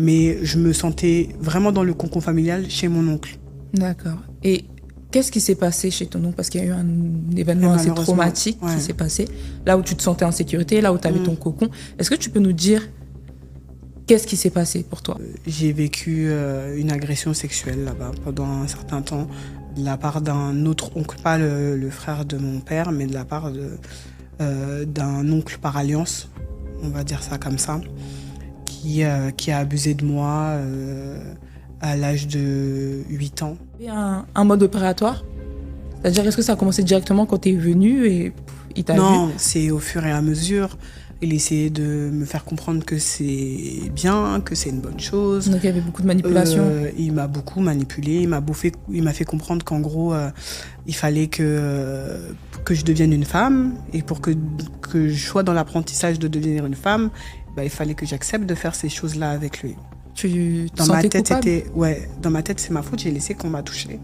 Mais je me sentais vraiment dans le cocon familial chez mon oncle. D'accord. Et qu'est-ce qui s'est passé chez ton oncle? Parce qu'il y a eu un événement assez traumatique qui s'est passé, là où tu te sentais en sécurité, là où tu avais ton cocon. Est-ce que tu peux nous dire qu'est-ce qui s'est passé pour toi? J'ai vécu une agression sexuelle là-bas pendant un certain temps, de la part d'un autre oncle, pas le frère de mon père, mais de la part d'un oncle par alliance, on va dire ça comme ça, qui a abusé de moi à l'âge de 8 ans. Il y a un mode opératoire? C'est-à-dire, est-ce que ça a commencé directement quand tu es venu et il t'a vu? Non, c'est au fur et à mesure. Il essayait de me faire comprendre que c'est bien, que c'est une bonne chose. Donc il y avait beaucoup de manipulation. Il m'a beaucoup manipulé. Il m'a fait comprendre qu'en gros, il fallait que je devienne une femme. Et pour que je sois dans l'apprentissage de devenir une femme, il fallait que j'accepte de faire ces choses-là avec lui. Tu te Dans ma sentais tête, coupable? dans ma tête, c'est ma faute, j'ai laissé qu'on m'a touchée.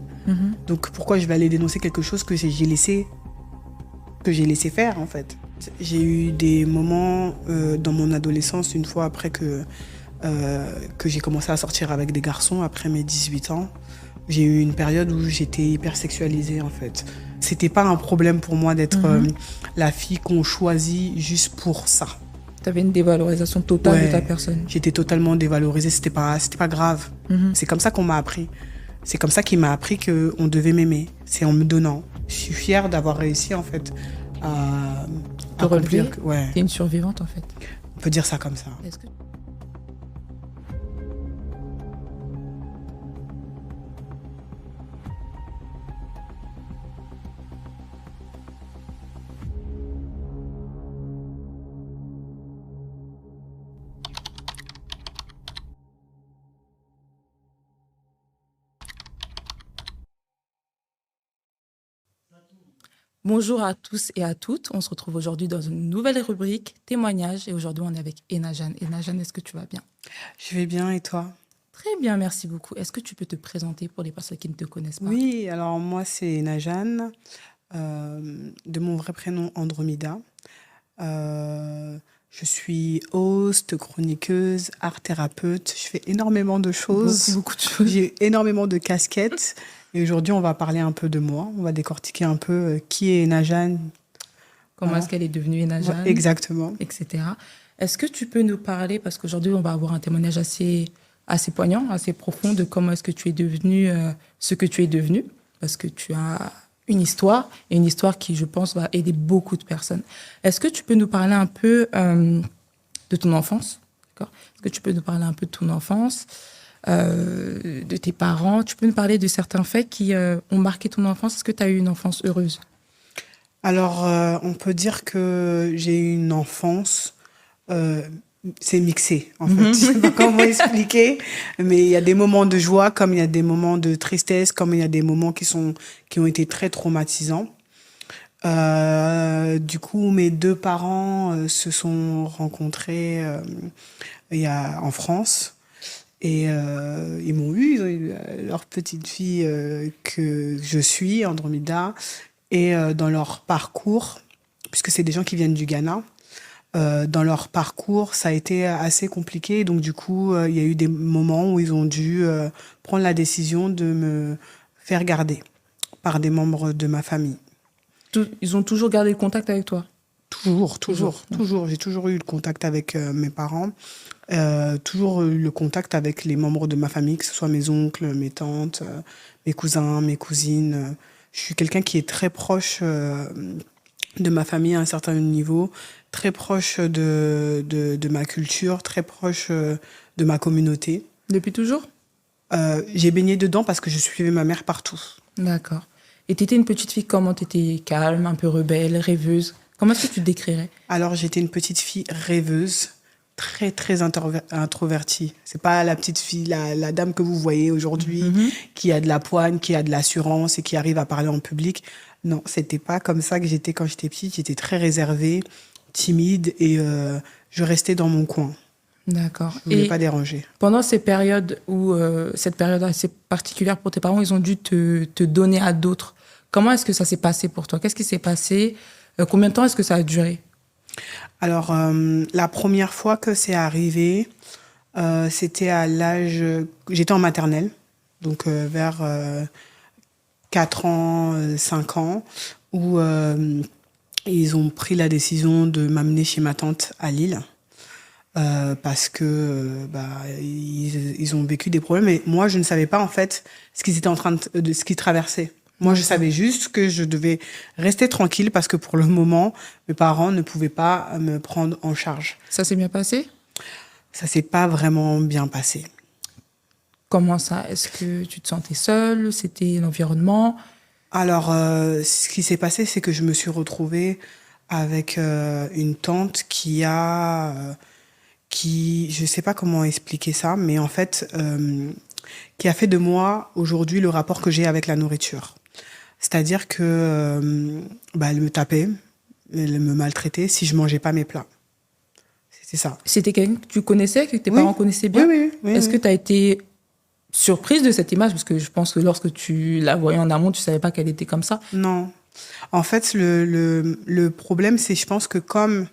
Donc pourquoi je vais aller dénoncer quelque chose que j'ai laissé faire en fait. J'ai eu des moments dans mon adolescence, une fois après que j'ai commencé à sortir avec des garçons, après mes 18 ans, j'ai eu une période où j'étais hyper sexualisée en fait. C'était pas un problème pour moi d'être la fille qu'on choisit juste pour ça. Tu avais une dévalorisation totale de ta personne. J'étais totalement dévalorisée, c'était pas grave. C'est comme ça qu'on m'a appris. C'est comme ça qu'il m'a appris qu'on devait m'aimer. C'est en me donnant. Je suis fière d'avoir réussi en fait à te relever. Ouais. T'es une survivante en fait. On peut dire ça comme ça. Est-ce que... Bonjour à tous et à toutes. On se retrouve aujourd'hui dans une nouvelle rubrique, témoignages. Et aujourd'hui, on est avec Enajane. Enajane, est-ce que tu vas bien? Je vais bien et toi? Très bien, merci beaucoup. Est-ce que tu peux te présenter pour les personnes qui ne te connaissent pas? Oui, alors moi, c'est Enajane, de mon vrai prénom Andromeda. Je suis host, chroniqueuse, art thérapeute. Je fais énormément de choses. Beaucoup de choses. J'ai énormément de casquettes. Et aujourd'hui, on va parler un peu de moi. On va décortiquer un peu qui est Enajane. Comment est-ce qu'elle est devenue Enajane? Exactement. Etc. Est-ce que tu peux nous parler, parce qu'aujourd'hui, on va avoir un témoignage assez poignant, assez profond de comment est-ce que tu es devenue ce que tu es devenue, parce que tu as une histoire, et une histoire qui, je pense, va aider beaucoup de personnes. Est-ce que tu peux nous parler un peu de ton enfance? D'accord? Est-ce que tu peux nous parler un peu de ton enfance, de tes parents? Tu peux nous parler de certains faits qui ont marqué ton enfance? Est-ce que tu as eu une enfance heureuse? Alors, on peut dire que j'ai eu une enfance, c'est mixé en fait. Je sais pas comment expliquer, mais il y a des moments de joie, comme il y a des moments de tristesse, comme il y a des moments qui ont été très traumatisants. Du coup, mes deux parents se sont rencontrés en France. Et ils ont eu leur petite fille que je suis, Andromeda. Et dans leur parcours, puisque c'est des gens qui viennent du Ghana, dans leur parcours, ça a été assez compliqué. Donc du coup, il y a eu des moments où ils ont dû prendre la décision de me faire garder par des membres de ma famille. Ils ont toujours gardé le contact avec toi? Toujours. J'ai toujours eu le contact avec mes parents. Toujours eu le contact avec les membres de ma famille, que ce soit mes oncles, mes tantes, mes cousins, mes cousines. Je suis quelqu'un qui est très proche de ma famille à un certain niveau, très proche de ma culture, très proche de ma communauté. Depuis toujours? J'ai baigné dedans parce que je suivais ma mère partout. D'accord. Et tu étais une petite fille comment? Tu étais calme, un peu rebelle, rêveuse? Comment est-ce que tu te décrirais? Alors, j'étais une petite fille rêveuse, très introvertie. C'est pas la petite fille, la dame que vous voyez aujourd'hui, qui a de la poigne, qui a de l'assurance et qui arrive à parler en public. Non, c'était pas comme ça que j'étais quand j'étais petite. J'étais très réservée, timide et je restais dans mon coin. D'accord. Je voulais pas déranger. Pendant ces périodes où cette période assez particulière pour tes parents, ils ont dû te donner à d'autres. Comment est-ce que ça s'est passé pour toi? Qu'est-ce qui s'est passé? Combien de temps est-ce que ça a duré? Alors, la première fois que c'est arrivé, C'était à l'âge... J'étais en maternelle, donc vers 4 ans, 5 ans, où ils ont pris la décision de m'amener chez ma tante à Lille. Parce que ils ont vécu des problèmes et moi je ne savais pas en fait ce qu'ils étaient en train de ce qu'ils traversaient. Moi je savais juste que je devais rester tranquille parce que pour le moment mes parents ne pouvaient pas me prendre en charge. Ça s'est bien passé? Ça s'est pas vraiment bien passé. Comment ça? Est-ce que tu te sentais seule? C'était l'environnement? Alors ce qui s'est passé c'est que je me suis retrouvée avec une tante qui, je sais pas comment expliquer ça, mais en fait, qui a fait de moi aujourd'hui le rapport que j'ai avec la nourriture. C'est-à-dire que, elle me tapait, elle me maltraitait si je mangeais pas mes plats. C'était ça. C'était quelqu'un que tu connaissais, que tes parents connaissaient bien? Oui. Est-ce que tu as été surprise de cette image? Parce que je pense que lorsque tu la voyais en amont, tu savais pas qu'elle était comme ça. Non. En fait, le problème, c'est, je pense que comme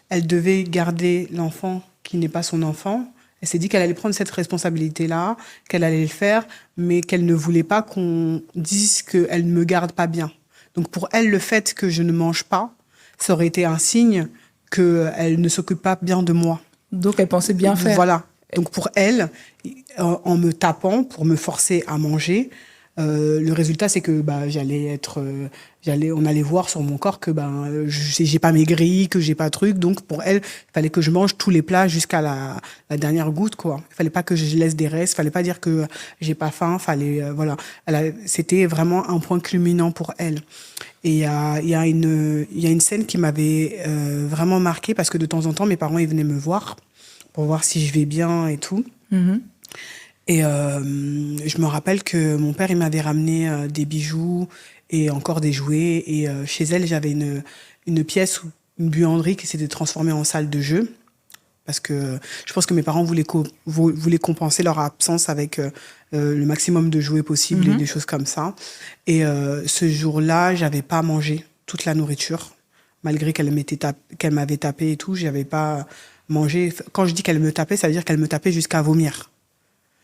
elle devait garder l'enfant qui n'est pas son enfant, elle s'est dit qu'elle allait prendre cette responsabilité-là, qu'elle allait le faire, mais qu'elle ne voulait pas qu'on dise qu'elle ne me garde pas bien. Donc pour elle, le fait que je ne mange pas, ça aurait été un signe qu'elle ne s'occupe pas bien de moi. Donc elle pensait bien faire. Voilà. Donc pour elle, en me tapant pour me forcer à manger, le résultat c'est que on allait voir sur mon corps que j'ai pas maigri, que j'ai pas truc. Donc pour elle, il fallait que je mange tous les plats jusqu'à la dernière goutte quoi. Il fallait pas que je laisse des restes, il fallait pas dire que j'ai pas faim, fallait voilà. C'était vraiment un point culminant pour elle. Et il y a une scène qui m'avait vraiment marquée parce que de temps en temps mes parents ils venaient me voir pour voir si je vais bien et tout. Mhm. Et je me rappelle que mon père, il m'avait ramené des bijoux et encore des jouets. Et chez elle, j'avais une pièce, une buanderie qui s'était transformée en salle de jeu. Parce que je pense que mes parents voulaient compenser leur absence avec le maximum de jouets possibles et des choses comme ça. Et ce jour-là, j'avais pas mangé toute la nourriture. Malgré qu'elle m'avait tapé et tout, j'avais pas mangé. Quand je dis qu'elle me tapait, ça veut dire qu'elle me tapait jusqu'à vomir.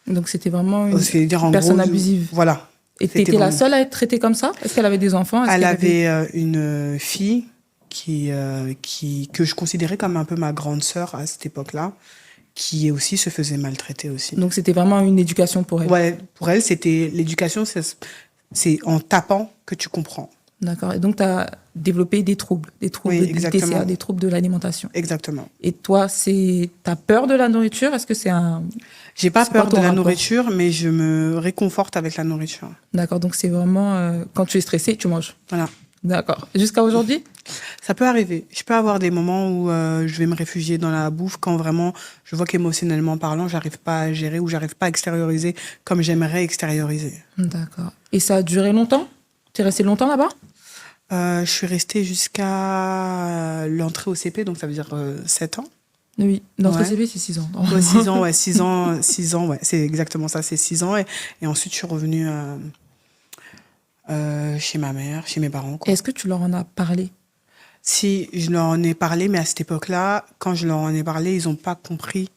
Donc c'était vraiment une en personne gros, abusive. Voilà. Et tu étais la seule à être traitée comme ça? Est-ce qu'elle avait des enfants? Elle avait une fille que je considérais comme un peu ma grande sœur à cette époque-là, qui aussi se faisait maltraiter aussi. Donc c'était vraiment une éducation pour elle? Ouais, pour elle, c'était l'éducation, c'est en tapant que tu comprends. D'accord. Et donc tu as développé des troubles Oui, des TCA, des troubles de l'alimentation. Exactement. Et toi, t'as peur de la nourriture? Est-ce que c'est un... J'ai pas peur de la rapport? nourriture, mais je me réconforte avec la nourriture. D'accord, donc c'est vraiment quand tu es stressé, tu manges. Voilà. D'accord. Jusqu'à aujourd'hui? Ça peut arriver. Je peux avoir des moments où je vais me réfugier dans la bouffe quand vraiment je vois qu'émotionnellement parlant, j'arrive pas à gérer ou j'arrive pas à extérioriser comme j'aimerais extérioriser. D'accord. Et ça a duré longtemps? Tu es resté longtemps là-bas? Je suis restée jusqu'à l'entrée au CP, donc ça veut dire 7 ans. Oui, l'entrée Ouais. CP, c'est 6 ans. Ouais, 6 ans, ouais, 6 ans, ouais, c'est exactement ça, c'est 6 ans. Et ensuite, je suis revenue chez ma mère, chez mes parents, quoi. Est-ce que tu leur en as parlé? Si, je leur en ai parlé, mais à cette époque-là, quand je leur en ai parlé, ils n'ont pas compris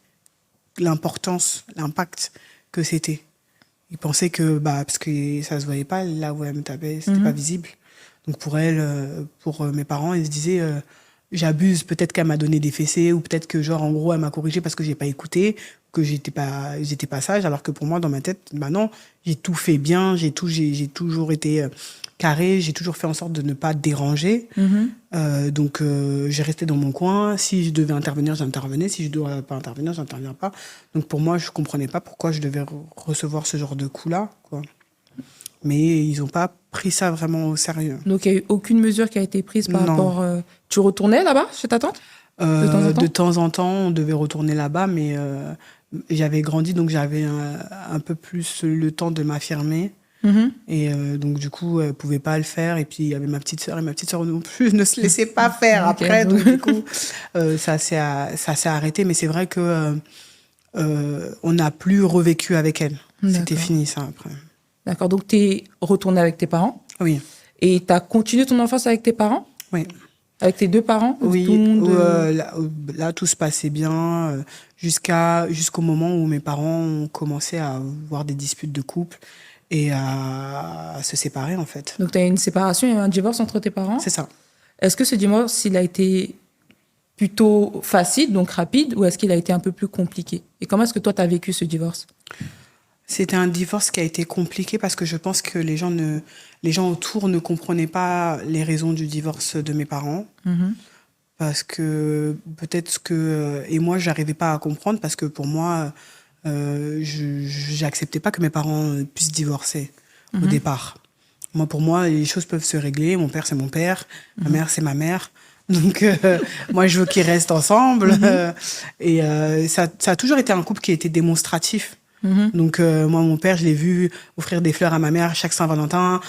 l'importance, l'impact que c'était. Ils pensaient que, parce que ça se voyait pas, là où elle me tapait, c'était pas visible. Donc pour elle, pour mes parents, ils se disaient, j'abuse, peut-être qu'elle m'a donné des fessées, ou peut-être que, genre, en gros, elle m'a corrigé parce que j'ai pas écouté, que j'étais pas sage, alors que pour moi, dans ma tête, non, j'ai tout fait bien, j'ai toujours été carré, j'ai toujours fait en sorte de ne pas déranger. Donc, j'ai resté dans mon coin. Si je devais intervenir, j'intervenais. Si je ne devais pas intervenir, j'interviens pas. Donc, pour moi, je comprenais pas pourquoi je devais recevoir ce genre de coup-là, quoi. Mais ils n'ont pas pris ça vraiment au sérieux. Donc, il n'y a eu aucune mesure qui a été prise par Non. rapport... Tu retournais là-bas, chez ta tante? De temps en temps, on devait retourner là-bas, mais j'avais grandi, donc j'avais un peu plus le temps de m'affirmer. Et donc, du coup, elle ne pouvait pas le faire. Et puis, il y avait ma petite sœur, et ma petite sœur non plus ne se laissait pas faire après. Donc, du coup, ça s'est arrêté. Mais c'est vrai que on n'a plus revécu avec elle. C'était fini, ça, après. D'accord. Donc, tu es retournée avec tes parents? Oui. Et tu as continué ton enfance avec tes parents? Oui. Avec tes deux parents? Oui, Tout le monde, là, tout se passait bien jusqu'au moment où mes parents ont commencé à avoir des disputes de couple et à se séparer, en fait. Donc, tu as eu une séparation et un divorce entre tes parents. C'est ça. Est-ce que ce divorce, il a été plutôt facile, donc rapide, ou est-ce qu'il a été un peu plus compliqué? Et comment est-ce que toi, tu as vécu ce divorce? C'était un divorce qui a été compliqué parce que je pense que les gens autour ne comprenaient pas les raisons du divorce de mes parents. Parce que peut-être que... Et moi, j'arrivais pas à comprendre parce que pour moi, j'acceptais pas que mes parents puissent divorcer au départ. Pour moi, les choses peuvent se régler. Mon père, c'est mon père. Ma mère, c'est ma mère. Donc, moi, je veux qu'ils restent ensemble. Ça a toujours été un couple qui a été démonstratif. Donc, moi, mon père, je l'ai vu offrir des fleurs à ma mère chaque Saint-Valentin,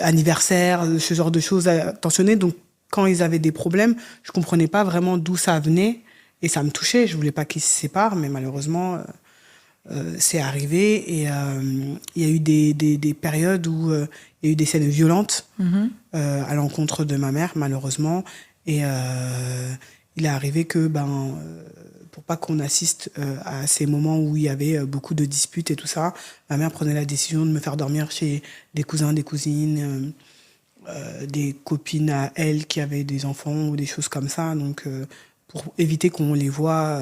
anniversaire, ce genre de choses attentionnées. Donc, quand ils avaient des problèmes, je comprenais pas vraiment d'où ça venait. Et ça me touchait. Je voulais pas qu'ils se séparent, mais malheureusement, c'est arrivé. Et il y a eu des périodes où il y a eu des scènes violentes à l'encontre de ma mère, malheureusement. Et il est arrivé que, pour pas qu'on assiste à ces moments où il y avait beaucoup de disputes et tout ça, ma mère prenait la décision de me faire dormir chez des cousins, des cousines, des copines à elle qui avaient des enfants ou des choses comme ça. Donc, pour éviter qu'on les voit,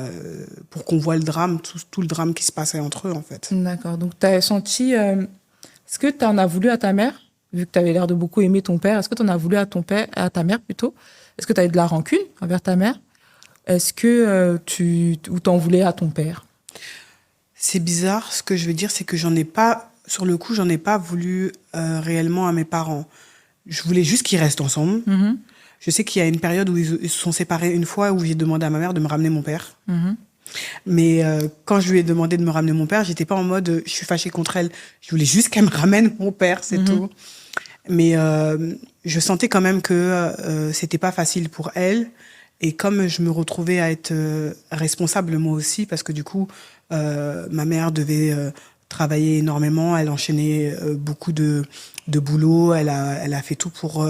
pour qu'on voit le drame, tout le drame qui se passait entre eux, en fait. D'accord. Donc, tu as senti... est-ce que tu en as voulu à ta mère, vu que tu avais l'air de beaucoup aimer ton père? Est-ce que tu en as voulu à ta mère plutôt? Est-ce que tu as eu de la rancune envers ta mère? Est-ce que tu t'en voulais à ton père? C'est bizarre. Ce que je veux dire, c'est que j'en ai pas voulu réellement à mes parents. Je voulais juste qu'ils restent ensemble. Je sais qu'il y a une période où ils se sont séparés une fois, où j'ai demandé à ma mère de me ramener mon père. Mais quand je lui ai demandé de me ramener mon père, j'étais pas en mode je suis fâchée contre elle. Je voulais juste qu'elle me ramène mon père, c'est tout. Mais je sentais quand même que c'était pas facile pour elle. Et comme je me retrouvais à être responsable moi aussi, parce que du coup, ma mère devait travailler énormément, elle enchaînait beaucoup de boulot, elle a fait tout pour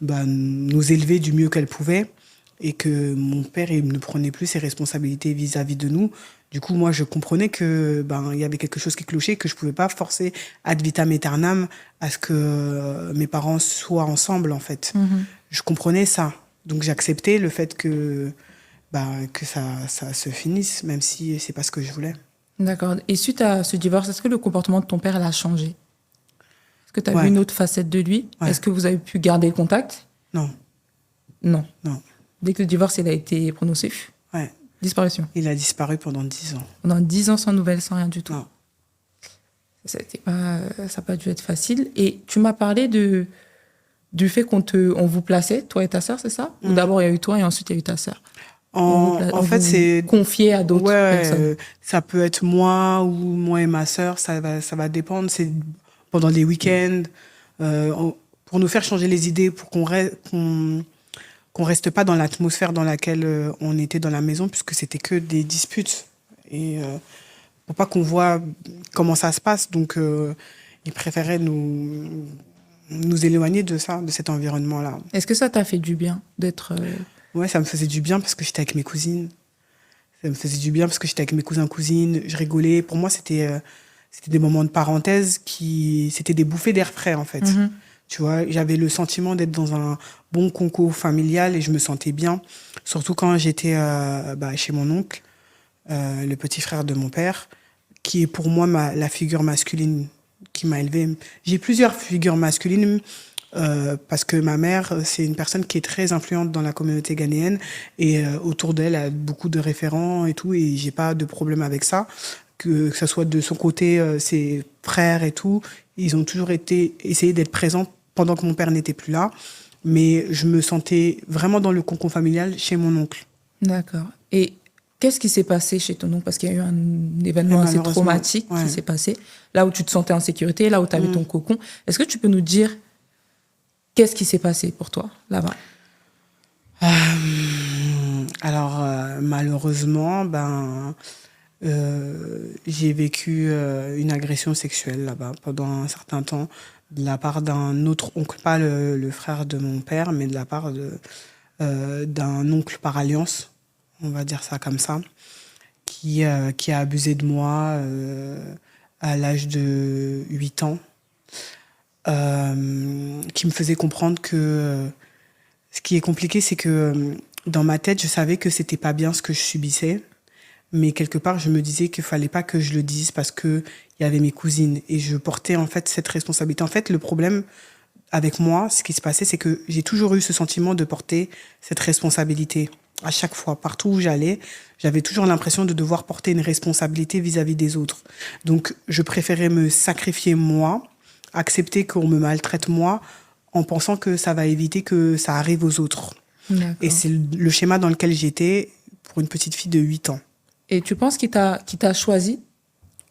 nous élever du mieux qu'elle pouvait, et que mon père il ne prenait plus ses responsabilités vis-à-vis de nous. Du coup, moi, je comprenais que il y avait quelque chose qui clochait, que je pouvais pas forcer ad vitam aeternam à ce que mes parents soient ensemble, en fait. Je comprenais ça. Donc j'acceptais le fait que ça se finisse, même si c'est pas ce que je voulais. D'accord. Et suite à ce divorce, est-ce que le comportement de ton père elle a changé? Est-ce que tu as Ouais. vu une autre facette de lui? Ouais. Est-ce que vous avez pu garder le contact? Non. Non. Non. Dès que le divorce il a été prononcé, Ouais. disparition. Il a disparu pendant 10 ans. Pendant 10 ans sans nouvelles, sans rien du tout. Non. Ça n'a pas dû être facile. Et tu m'as parlé du fait on vous plaçait, toi et ta sœur, c'est ça? Ou d'abord il y a eu toi et ensuite il y a eu ta sœur? En fait, c'est confié à d'autres personnes. Ça peut être moi et ma sœur, ça va dépendre. C'est pendant les week-ends, pour nous faire changer les idées, pour qu'on reste pas dans l'atmosphère dans laquelle on était dans la maison, puisque c'était que des disputes. Et pour pas qu'on voit comment ça se passe, donc ils préféraient nous éloigner de ça, de cet environnement-là. Est-ce que ça t'a fait du bien d'être... Ouais, ça me faisait du bien parce que j'étais avec mes cousines. Ça me faisait du bien parce que j'étais avec mes cousins, cousines. Je rigolais. Pour moi, c'était des moments de parenthèse c'était des bouffées d'air frais, en fait. Tu vois, j'avais le sentiment d'être dans un bon concours familial et je me sentais bien. Surtout quand j'étais chez mon oncle, le petit frère de mon père, qui est pour moi la figure masculine qui m'a élevée. J'ai plusieurs figures masculines. Parce que ma mère, c'est une personne qui est très influente dans la communauté ghanéenne et autour d'elle, elle a beaucoup de référents et tout, et j'ai pas de problème avec ça. Que ce soit de son côté, ses frères et tout, ils ont toujours essayé d'être présents pendant que mon père n'était plus là. Mais je me sentais vraiment dans le cocon familial chez mon oncle. D'accord. Et qu'est-ce qui s'est passé chez ton oncle? Parce qu'il y a eu un événement assez traumatique qui s'est passé, là où tu te sentais en sécurité, là où tu avais ton cocon. Est-ce que tu peux nous dire qu'est-ce qui s'est passé pour toi, là-bas? Alors, malheureusement, J'ai vécu une agression sexuelle là-bas pendant un certain temps de la part d'un autre oncle, pas le frère de mon père, mais de la part d'un oncle par alliance, on va dire ça comme ça, qui a abusé de moi à l'âge de 8 ans, qui me faisait comprendre que ce qui est compliqué, c'est que dans ma tête, je savais que c'était pas bien ce que je subissais, mais quelque part, je me disais qu'il fallait pas que je le dise parce que il y avait mes cousines et je portais en fait cette responsabilité. En fait, le problème avec moi, ce qui se passait, c'est que j'ai toujours eu ce sentiment de porter cette responsabilité. À chaque fois, partout où j'allais, j'avais toujours l'impression de devoir porter une responsabilité vis-à-vis des autres. Donc, je préférais me sacrifier moi, accepter qu'on me maltraite moi, en pensant que ça va éviter que ça arrive aux autres. Et D'accord. c'est le schéma dans lequel j'étais pour une petite fille de 8 ans. Et tu penses qu'il t'a choisi?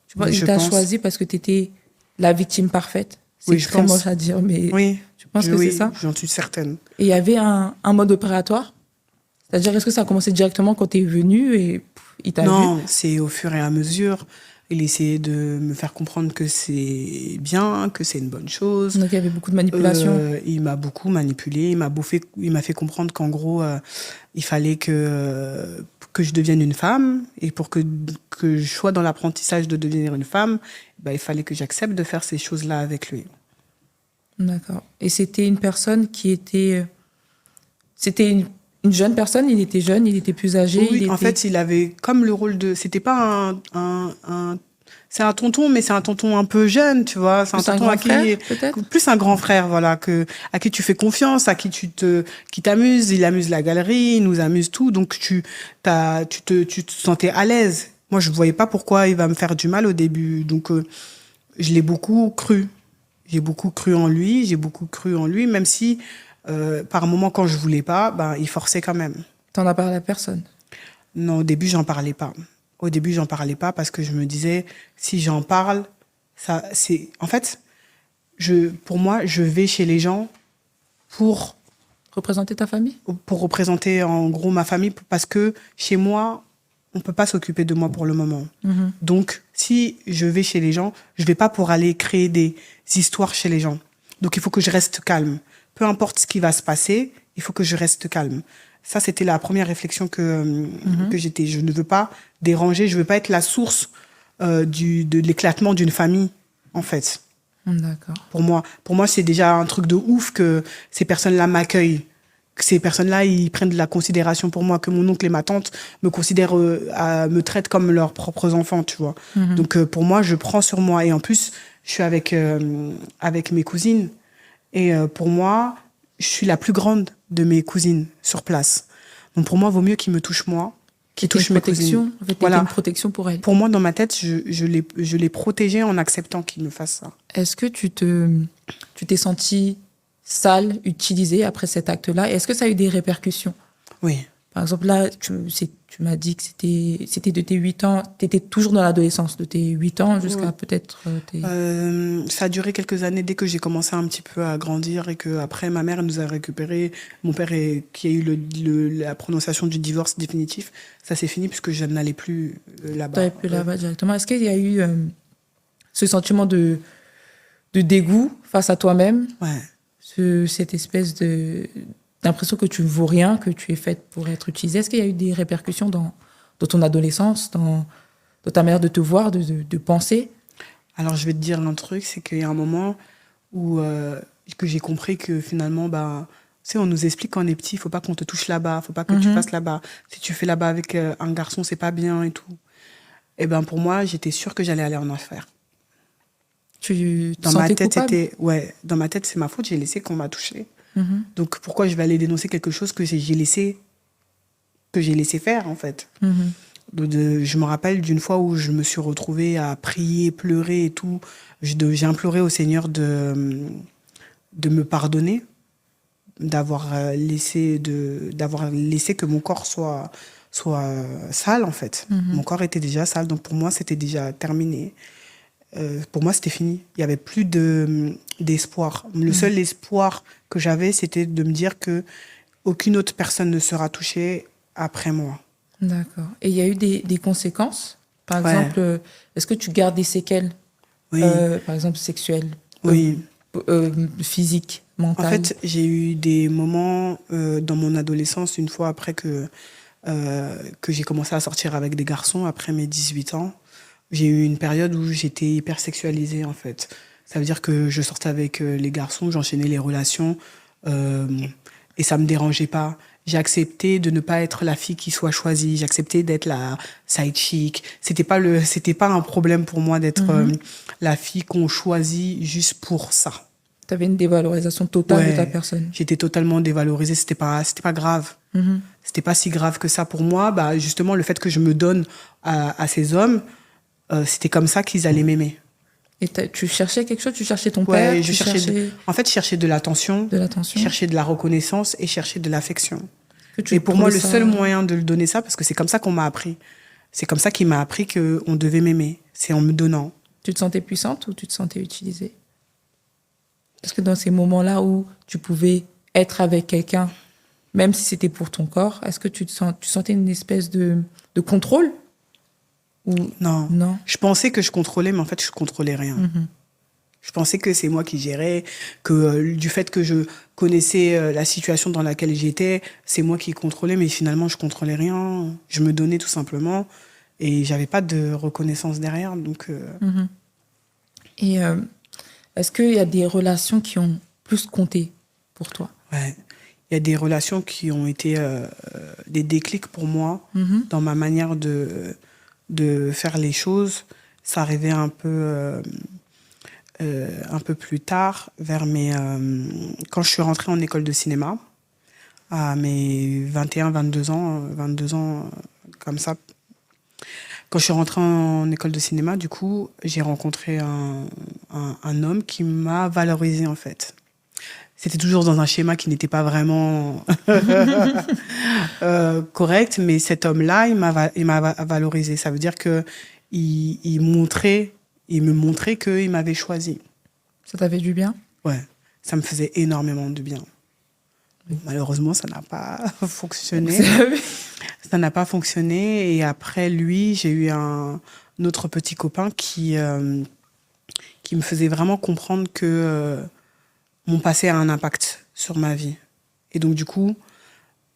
Tu penses Oui, qu'il je t'a pense. choisi parce que tu étais la victime parfaite? C'est Oui, je très pense. moche à dire, mais Oui, tu penses que c'est oui, ça? j'en suis certaine. Et il y avait un mode opératoire? C'est-à-dire, est-ce que ça a commencé directement quand tu es venu et il t'a vu? Non, c'est au fur et à mesure. Il essayait de me faire comprendre que c'est bien, que c'est une bonne chose. Donc il y avait beaucoup de manipulation. Il m'a beaucoup manipulé. Il m'a fait comprendre qu'en gros, il fallait que je devienne une femme. Et pour que je sois dans l'apprentissage de devenir une femme, bah, il fallait que j'accepte de faire ces choses-là avec lui. D'accord. Et c'était une personne qui était... C'était une jeune personne, il était jeune, il était plus âgé, Oui, il en était... fait, il avait comme le rôle de. C'était pas c'est un tonton, mais c'est un tonton un peu jeune, tu vois. C'est un Plus un tonton grand frère, peut-être? plus un grand frère, voilà, à qui tu fais confiance, qui t'amuse. Il amuse la galerie, il nous amuse tout. Donc, tu te sentais à l'aise. Moi, je voyais pas pourquoi il va me faire du mal au début. Donc, je l'ai beaucoup cru. J'ai beaucoup cru en lui, même si, par moment, quand je voulais pas, ben, il forçait quand même. T'en as parlé à personne. Non, au début, j'en parlais pas. Au début, j'en parlais pas parce que je me disais, si j'en parle, ça, c'est, en fait, pour moi, je vais chez les gens pour, Représenter ta famille? pour représenter en gros ma famille parce que chez moi, on peut pas s'occuper de moi pour le moment. Donc, si je vais chez les gens, je vais pas pour aller créer des histoires chez les gens. Donc, il faut que je reste calme. Peu importe ce qui va se passer, il faut que je reste calme. Ça, c'était la première réflexion que j'étais. Je ne veux pas déranger, je veux pas être la source de l'éclatement d'une famille, en fait. D'accord. Pour moi, c'est déjà un truc de ouf que ces personnes-là m'accueillent. Que ces personnes-là, ils prennent de la considération pour moi, que mon oncle et ma tante me considèrent, me traitent comme leurs propres enfants, tu vois. Donc, pour moi, je prends sur moi. Et en plus, je suis avec mes cousines. Et pour moi, je suis la plus grande de mes cousines sur place. Donc, pour moi, il vaut mieux qu'ils me touchent moi, qu'ils touchent mes cousines. En fait, Voilà. une protection pour elle. Pour moi, dans ma tête, je l'ai protégée en acceptant qu'ils me fassent ça. Est-ce que tu t'es sentie sale, utilisée après cet acte-là? Est-ce que ça a eu des répercussions? Oui. Par exemple, là, tu m'as dit que c'était de tes 8 ans. Tu étais toujours dans l'adolescence, de tes 8 ans jusqu'à peut-être tes... Ça a duré quelques années dès que j'ai commencé un petit peu à grandir et que après ma mère nous a récupéré. Mon père qui a eu la prononciation du divorce définitif, ça s'est fini puisque je n'allais plus là-bas. T'avais plus là-bas directement. Est-ce qu'il y a eu ce sentiment de dégoût face à toi-même? Ouais. Cette espèce d'impression que tu ne vaux rien, que tu es faite pour être utilisée. Est-ce qu'il y a eu des répercussions dans ton adolescence, dans ta manière de te voir, de penser? Alors, je vais te dire un truc, c'est qu'il y a un moment où que j'ai compris que finalement, bah, tu sais, on nous explique quand on est petit, il faut pas qu'on te touche là-bas, faut pas que tu fasses là-bas. Si tu fais là-bas avec un garçon, c'est pas bien et tout. Et ben pour moi, j'étais sûre que j'allais aller en enfer. Tu te Dans ma sentais tête, coupable? dans ma tête, c'est ma faute, j'ai laissé qu'on m'a touché. Donc pourquoi je vais aller dénoncer quelque chose que j'ai laissé faire en fait. Je me rappelle d'une fois où je me suis retrouvée à prier, pleurer et tout. J'ai imploré au Seigneur de me pardonner, d'avoir laissé que mon corps soit sale en fait. Mon corps était déjà sale, donc pour moi c'était déjà terminé. Pour moi c'était fini. Il y avait plus d'espoir. Le seul espoir que j'avais, c'était de me dire que aucune autre personne ne sera touchée après moi. D'accord. Et il y a eu des conséquences Par Ouais. exemple, est-ce que tu gardes des séquelles, Oui, par exemple sexuelles, oui. physiques, En mentales? fait, j'ai eu des moments dans mon adolescence, une fois après que j'ai commencé à sortir avec des garçons, après mes 18 ans, j'ai eu une période où j'étais hyper sexualisée, en fait. Ça veut dire que je sortais avec les garçons, j'enchaînais les relations euh, et ça me dérangeait pas. J'ai accepté de ne pas être la fille qui soit choisie. J'ai accepté d'être la side chick. C'était pas un problème pour moi d'être la fille qu'on choisit juste pour ça. Tu avais une dévalorisation totale de ta Ouais, personne. j'étais totalement dévalorisée. C'était pas grave. C'était pas si grave que ça pour moi. Bah, justement, le fait que je me donne à ces hommes, c'était comme ça qu'ils allaient m'aimer. Et tu cherchais quelque chose? Tu cherchais ton Ouais, père? Tu cherchais en fait, je cherchais de l'attention, de je l'attention? cherchais de la reconnaissance et je cherchais de l'affection. Que tu Et pour moi, trouvais le ça... seul moyen de le donner ça, parce que c'est comme ça qu'on m'a appris. C'est comme ça qu'il m'a appris qu'on devait m'aimer. C'est en me donnant. Tu te sentais puissante ou tu te sentais utilisée? Parce que dans ces moments-là où tu pouvais être avec quelqu'un, même si c'était pour ton corps, est-ce que tu sentais une espèce de contrôle? Ou Non. non? Je pensais que je contrôlais, mais en fait, je contrôlais rien. Je pensais que c'est moi qui gérais, que du fait que je connaissais la situation dans laquelle j'étais, c'est moi qui contrôlais, mais finalement, je contrôlais rien. Je me donnais tout simplement et j'avais pas de reconnaissance derrière. Donc, Et est-ce qu'il y a des relations qui ont plus compté pour toi? ouais. Il y a des relations qui ont été des déclics pour moi dans ma manière de faire les choses. Ça arrivait un peu plus tard, quand je suis rentrée en école de cinéma, à mes 21, 22 ans, comme ça. Quand je suis rentrée en école de cinéma, du coup, j'ai rencontré un homme qui m'a valorisée, en fait. C'était toujours dans un schéma qui n'était pas vraiment correct, mais cet homme-là, il m'a valorisée. Ça veut dire que il me montrait qu'il m'avait choisi. Ça t'avait du bien? Ouais, ça me faisait énormément de bien. Bon, malheureusement, ça n'a pas fonctionné. Ça n'a pas fonctionné. Et après lui, j'ai eu un autre petit copain qui me faisait vraiment comprendre que mon passé a un impact sur ma vie. Et donc, du coup,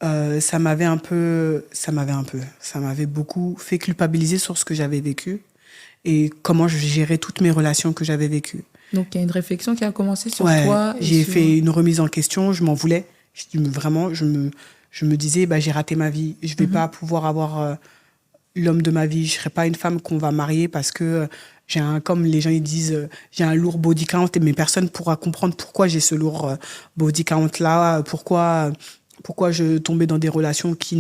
ça m'avait beaucoup fait culpabiliser sur ce que j'avais vécu et comment je gérais toutes mes relations que j'avais vécues. Donc, il y a une réflexion qui a commencé sur Ouais, toi. Et j'ai sur... fait une remise en question, je m'en voulais. Vraiment, je me disais, bah, j'ai raté ma vie. Je vais pas pouvoir avoir l'homme de ma vie. Je serai pas une femme qu'on va marier parce que comme les gens ils disent, j'ai un lourd body count, mais personne pourra comprendre pourquoi j'ai ce lourd body count là, pourquoi je tombais dans des relations qui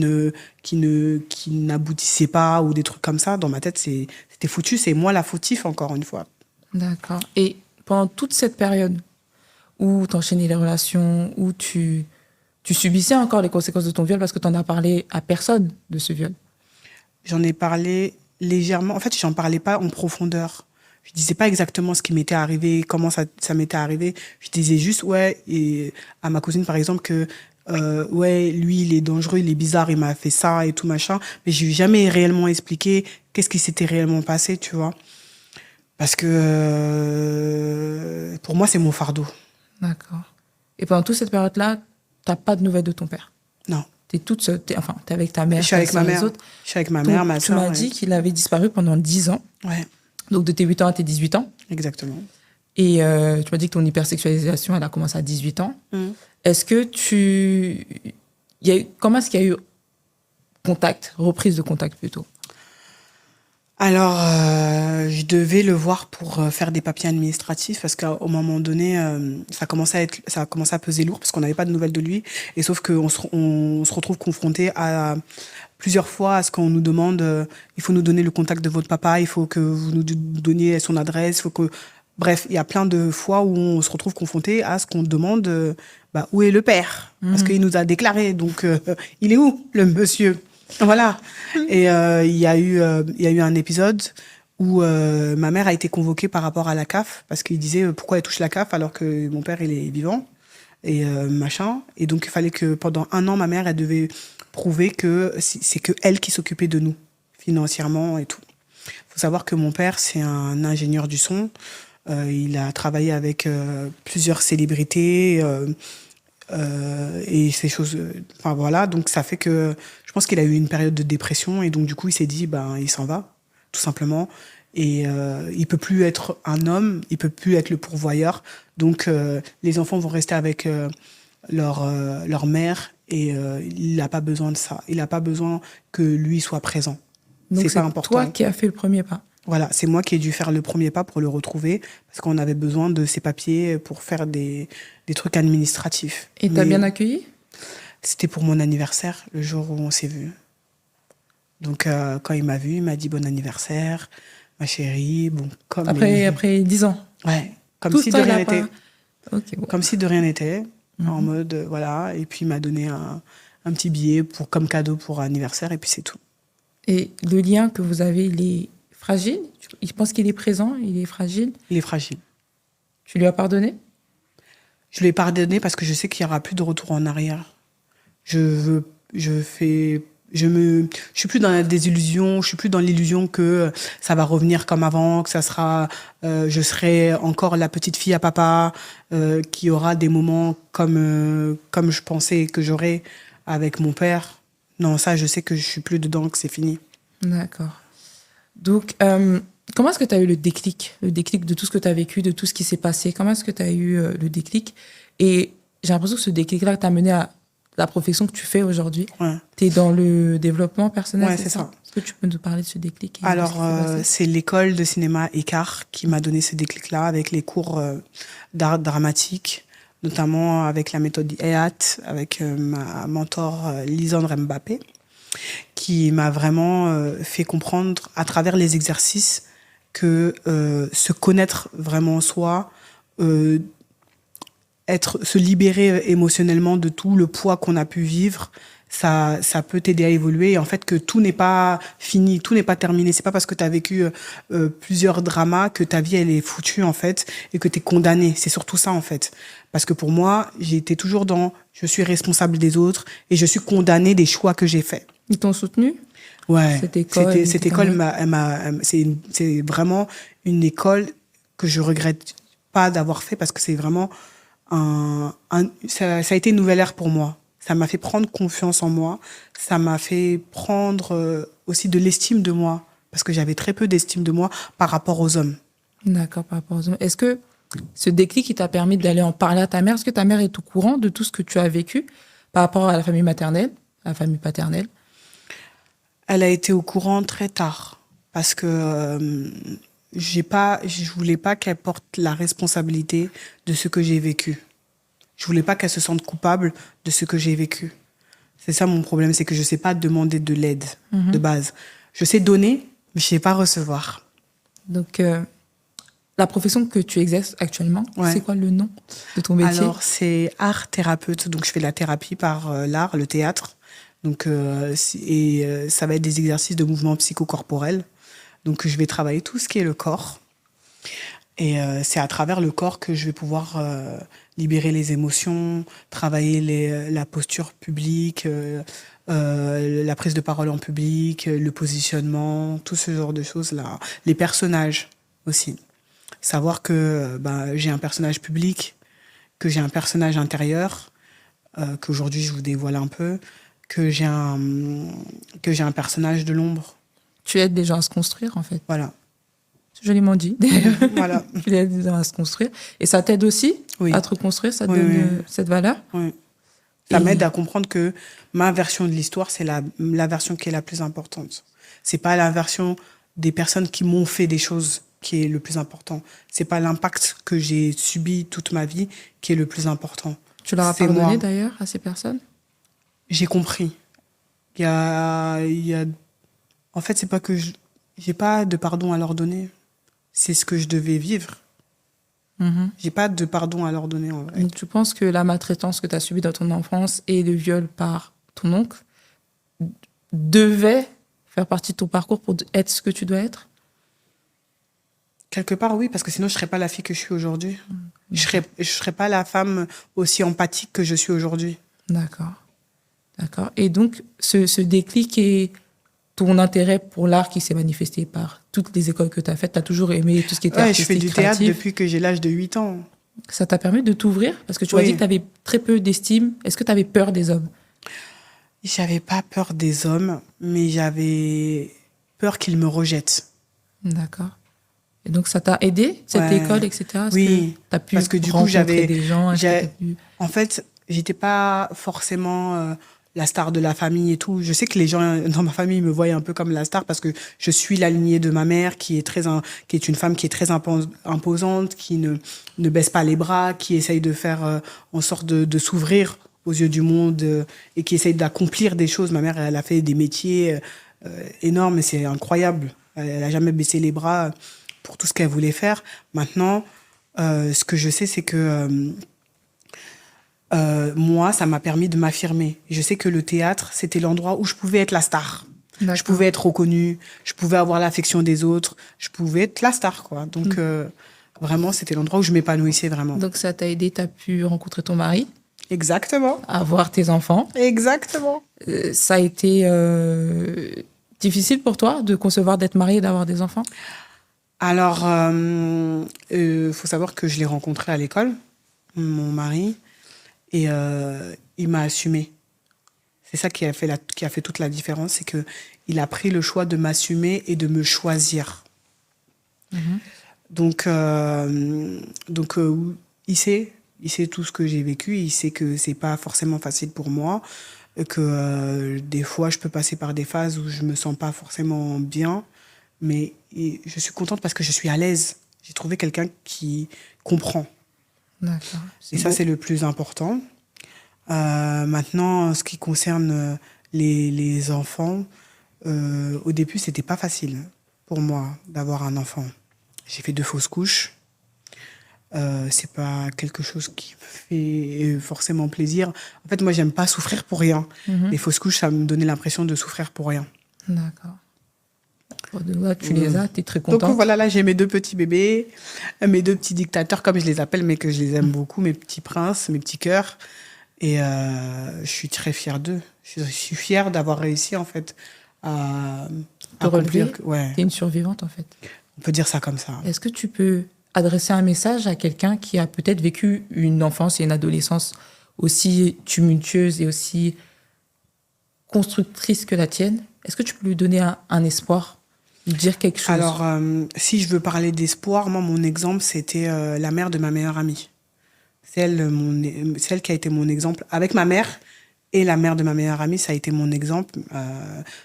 n'aboutissaient pas ou des trucs comme ça. Dans ma tête, c'était foutu. C'est moi la fautif, encore une fois. D'accord. Et pendant toute cette période où tu enchaînais les relations, où tu subissais encore les conséquences de ton viol parce que tu n'en as parlé à personne de ce viol? J'en ai parlé légèrement. En fait, j'en parlais pas en profondeur. Je disais pas exactement ce qui m'était arrivé, comment ça m'était arrivé. Je disais juste, ouais, et à ma cousine, par exemple, que, ouais, lui, il est dangereux, il est bizarre, il m'a fait ça et tout, machin. Mais je lui ai jamais réellement expliqué qu'est-ce qui s'était réellement passé, tu vois. Parce que, pour moi, c'est mon fardeau. D'accord. Et pendant toute cette période-là, tu n'as pas de nouvelles de ton père? Non. Tu es toute seule, t'es avec ta mère, Je suis avec ma mère. les autres. Je suis avec ma Donc, mère, ma tu soeur. m'as dit qu'il avait disparu pendant 10 ans. Ouais, Donc, de tes 8 ans à tes 18 ans. exactement. Et tu m'as dit que ton hypersexualisation, elle a commencé à 18 ans. Est-ce que comment est-ce qu'il y a eu reprise de contact plutôt? Alors, je devais le voir pour faire des papiers administratifs parce qu'au moment donné, ça a commencé à peser lourd parce qu'on n'avait pas de nouvelles de lui. Et sauf qu'on on se retrouve confronté à plusieurs fois à ce qu'on nous demande, il faut nous donner le contact de votre papa, il faut que vous nous donniez son adresse, il faut que... Bref, il y a plein de fois où on se retrouve confronté à ce qu'on demande, où est le père? Parce qu'il nous a déclaré, donc il est où le monsieur? Voilà. Et il y a eu un épisode où ma mère a été convoquée par rapport à la CAF parce qu'il disait pourquoi elle touche la CAF alors que mon père il est vivant et machin. Et donc il fallait que pendant 1 an ma mère elle devait prouver que c'est que elle qui s'occupait de nous financièrement et tout. Il faut savoir que mon père, c'est un ingénieur du son. Il a travaillé avec plusieurs célébrités et ces choses. Enfin voilà, donc ça fait que je pense qu'il a eu une période de dépression et donc du coup il s'est dit ben il s'en va tout simplement et il peut plus être un homme, il peut plus être le pourvoyeur. Donc les enfants vont rester avec leur mère et il n'a pas besoin de ça. Il n'a pas besoin que lui soit présent. Donc C'est pas c'est important. toi qui as fait le premier pas. Voilà, c'est moi qui ai dû faire le premier pas pour le retrouver parce qu'on avait besoin de ses papiers pour faire des trucs administratifs. Et t'as bien accueilli? C'était pour mon anniversaire, le jour où on s'est vus. Donc quand il m'a vu, il m'a dit bon anniversaire, ma chérie. Bon, comme après 10 ans. Ouais, comme Tout si ce de temps, il rien a n'était. pas- Ok, bon. Comme si de rien n'était, en mode voilà. Et puis il m'a donné un petit billet comme cadeau pour anniversaire et puis c'est tout. Et le lien que vous avez, il est fragile? Il pense qu'il est présent, il est fragile. Il est fragile. Tu lui as pardonné? Je lui ai pardonné parce que je sais qu'il n'y aura plus de retour en arrière. Je suis plus dans la désillusion, je suis plus dans l'illusion que ça va revenir comme avant, que ça sera, je serai encore la petite fille à papa, qui aura des moments comme je pensais que j'aurais avec mon père. Non, ça, je sais que je suis plus dedans, que c'est fini. D'accord. Donc, comment est-ce que tu as eu le déclic de tout ce que tu as vécu, de tout ce qui s'est passé? Comment est-ce que tu as eu le déclic? Et j'ai l'impression que ce déclic-là t'a mené à la profession que tu fais aujourd'hui. Ouais. Tu es dans le développement personnel, Ouais, c'est c'est ça? ça. Est-ce que tu peux nous parler de ce déclic? Alors, c'est l'école de cinéma Écart qui m'a donné ce déclic-là avec les cours d'art dramatique, notamment avec la méthode EAT, avec ma mentor Lisandre Mbappé, qui m'a vraiment fait comprendre à travers les exercices que se connaître vraiment soi, se libérer émotionnellement de tout le poids qu'on a pu vivre, ça peut t'aider à évoluer. Et en fait, que tout n'est pas fini, tout n'est pas terminé. C'est pas parce que tu as vécu plusieurs dramas que ta vie, elle est foutue, en fait, et que tu es condamné. C'est surtout ça, en fait. Parce que pour moi, j'ai été toujours dans je suis responsable des autres et je suis condamnée des choix que j'ai faits. Ils t'ont soutenu? Ouais. Cette école, c'est vraiment une école que je regrette pas d'avoir fait parce que c'est vraiment ça a été une nouvelle ère pour moi. Ça m'a fait prendre confiance en moi. Ça m'a fait prendre aussi de l'estime de moi. Parce que j'avais très peu d'estime de moi par rapport aux hommes. D'accord, par rapport aux hommes. Est-ce que ce déclic qui t'a permis d'aller en parler à ta mère, est-ce que ta mère est au courant de tout ce que tu as vécu par rapport à la famille maternelle, à la famille paternelle? Elle a été au courant très tard. Parce que je voulais pas qu'elle porte la responsabilité de ce que j'ai vécu. Je voulais pas qu'elle se sente coupable de ce que j'ai vécu. C'est ça mon problème, c'est que je sais pas demander de l'aide de base. Je sais donner, mais je sais pas recevoir. Donc, la profession que tu exerces actuellement, Ouais. c'est quoi le nom de ton métier? Alors, c'est art thérapeute. Donc, je fais de la thérapie par l'art, le théâtre. Donc, ça va être des exercices de mouvement psychocorporel. Donc, je vais travailler tout ce qui est le corps. Et c'est à travers le corps que je vais pouvoir libérer les émotions, travailler la posture publique, la prise de parole en public, le positionnement, tout ce genre de choses-là. Les personnages aussi. Savoir que j'ai un personnage public, que j'ai un personnage intérieur, qu'aujourd'hui je vous dévoile un peu, que j'ai un personnage de l'ombre. Tu aides les gens à se construire, en fait. Voilà. C'est joliment dit. Voilà. Tu aides les gens à se construire. Et ça t'aide aussi Oui. à te reconstruire, ça te Oui, donne oui. cette valeur? Oui. Ça Et- m'aide à comprendre que ma version de l'histoire, c'est la version qui est la plus importante. C'est pas la version des personnes qui m'ont fait des choses qui est le plus important. C'est pas l'impact que j'ai subi toute ma vie qui est le plus important. Tu leur as C'est pardonné moi. d'ailleurs à ces personnes? J'ai compris. Il y a... En fait, c'est pas que j'ai pas de pardon à leur donner. C'est ce que je devais vivre. Mhm. J'ai pas de pardon à leur donner, en vrai. Donc, tu penses que la maltraitance que tu as subie dans ton enfance et le viol par ton oncle devait faire partie de ton parcours pour être ce que tu dois être? Quelque part, oui, parce que sinon, je serais pas la fille que je suis aujourd'hui. Je serais pas la femme aussi empathique que je suis aujourd'hui. D'accord. D'accord. Et donc, ce déclic est ton intérêt pour l'art qui s'est manifesté par toutes les écoles que tu as faites? Tu as toujours aimé tout ce qui était Ouais, je fais artistique, du théâtre créatif. depuis que j'ai l'âge de 8 ans. Ça t'a permis de t'ouvrir? Parce que tu as Oui. dit que tu avais très peu d'estime. Est-ce que tu avais peur des hommes? J'avais pas peur des hommes, mais j'avais peur qu'ils me rejettent. D'accord. Et donc, ça t'a aidé, cette Ouais. école, etc. Est-ce Oui, que tu as pu parce que du coup, rencontrer des gens? Est-ce que j'ai- t'as pu- en fait, j'étais pas forcément la star de la famille et tout. Je sais que les gens dans ma famille me voient un peu comme la star parce que je suis la lignée de ma mère qui est une femme qui est très imposante, qui ne baisse pas les bras, qui essaye de faire en sorte de s'ouvrir aux yeux du monde et qui essaye d'accomplir des choses. Ma mère, elle a fait des métiers énormes et c'est incroyable. Elle a jamais baissé les bras pour tout ce qu'elle voulait faire. Maintenant, ce que je sais, c'est que moi, ça m'a permis de m'affirmer. Je sais que le théâtre, c'était l'endroit où je pouvais être la star. Je D'accord. pouvais être reconnue, je pouvais avoir l'affection des autres, je pouvais être la star, quoi. Donc, vraiment, c'était l'endroit où je m'épanouissais vraiment. Donc, ça t'a aidé, tu as pu rencontrer ton mari, Exactement. avoir tes enfants. Exactement. Ça a été difficile pour toi de concevoir d'être mariée et d'avoir des enfants? Alors, faut savoir que je l'ai rencontré à l'école, mon mari, et il m'a assumé. C'est ça qui a fait toute la différence, c'est que il a pris le choix de m'assumer et de me choisir. Donc, il sait tout ce que j'ai vécu, il sait que c'est pas forcément facile pour moi, que des fois je peux passer par des phases où je me sens pas forcément bien, mais je suis contente parce que je suis à l'aise. J'ai trouvé quelqu'un qui comprend. D'accord. Et ça, c'est le plus important. Maintenant, en ce qui concerne les enfants, au début, c'était pas facile pour moi d'avoir un enfant. J'ai fait 2 fausses couches. C'est pas quelque chose qui me fait forcément plaisir. En fait, moi, j'aime pas souffrir pour rien. Les fausses couches, ça me donnait l'impression de souffrir pour rien. D'accord. Bon, donc là, tu les as, tu es très contente. Donc voilà, là, j'ai mes 2 petits bébés, mes 2 petits dictateurs, comme je les appelle, mais que je les aime beaucoup, mes petits princes, mes petits cœurs. Et je suis très fière d'eux. Je suis fière d'avoir réussi, en fait, à relever. accomplir. Ouais, Tu es une survivante, en fait. on peut dire ça comme ça. Est-ce que tu peux adresser un message à quelqu'un qui a peut-être vécu une enfance et une adolescence aussi tumultueuse et aussi constructrice que la tienne? Est-ce que tu peux lui donner un espoir, lui dire quelque chose? Alors, si je veux parler d'espoir, moi, mon exemple, c'était la mère de ma meilleure amie. C'est elle qui a été mon exemple. Avec ma mère et la mère de ma meilleure amie, ça a été mon exemple.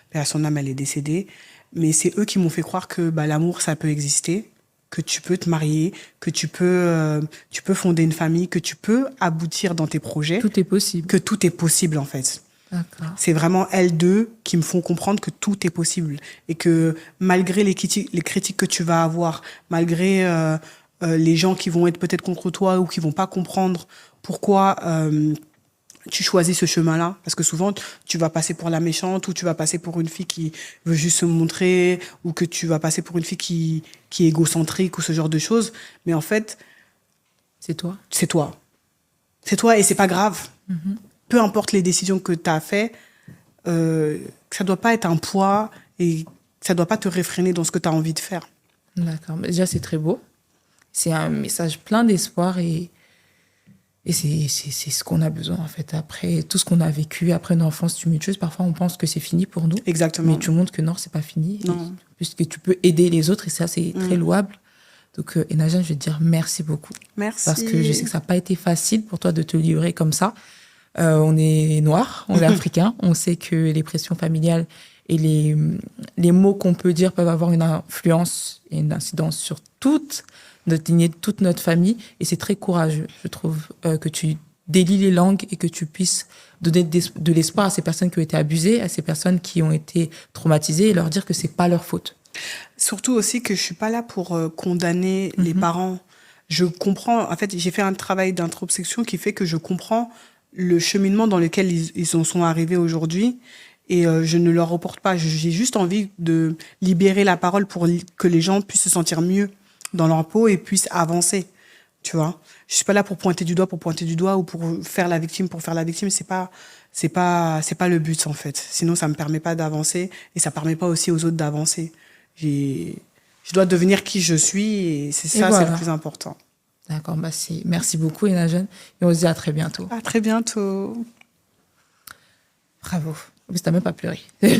Paix à son âme, elle est décédée. Mais c'est eux qui m'ont fait croire que l'amour, ça peut exister, que tu peux te marier, que tu peux fonder une famille, que tu peux aboutir dans tes projets, Tout est possible. que tout est possible, en fait. D'accord. C'est vraiment elles deux qui me font comprendre que tout est possible et que malgré les critiques que tu vas avoir, malgré les gens qui vont être peut-être contre toi ou qui vont pas comprendre pourquoi tu choisis ce chemin-là, parce que souvent tu vas passer pour la méchante ou tu vas passer pour une fille qui veut juste se montrer ou que tu vas passer pour une fille qui est égocentrique ou ce genre de choses, mais en fait C'est toi. c'est toi. C'est toi et c'est pas grave. Peu importe les décisions que tu as fait, ça doit pas être un poids et ça doit pas te réfréner dans ce que tu as envie de faire. D'accord. Mais déjà, c'est très beau. C'est un message plein d'espoir et c'est ce qu'on a besoin, en fait. Après tout ce qu'on a vécu, après une enfance tumultueuse, parfois on pense que c'est fini pour nous. Exactement. Mais tu montres que non, c'est pas fini. Non. Puisque tu peux aider les autres et ça, c'est très louable. Donc, Enajan, je vais te dire merci beaucoup. Merci. Parce que je sais que ça n'a pas été facile pour toi de te livrer comme ça. On est noirs, on est africains. On sait que les pressions familiales et les mots qu'on peut dire peuvent avoir une influence et une incidence sur toute notre lignée, toute notre famille. Et c'est très courageux, je trouve, que tu délies les langues et que tu puisses donner de l'espoir à ces personnes qui ont été abusées, à ces personnes qui ont été traumatisées et leur dire que c'est pas leur faute. Surtout aussi que je suis pas là pour condamner les parents. Je comprends, en fait, j'ai fait un travail d'introspection qui fait que je comprends le cheminement dans lequel ils en sont arrivés aujourd'hui et je ne leur reporte pas. J'ai juste envie de libérer la parole pour que les gens puissent se sentir mieux dans leur peau et puissent avancer, tu vois. Je suis pas là pour pointer du doigt ou pour faire la victime pour faire la victime. C'est pas c'est pas le but en fait. Sinon, ça me permet pas d'avancer et ça permet pas aussi aux autres d'avancer. Je dois devenir qui je suis et c'est ça, c'est le plus important. D'accord, merci beaucoup, Inagen. Et on se dit à très bientôt. À très bientôt. Bravo. Mais t'as même pas pleuré. Ouais.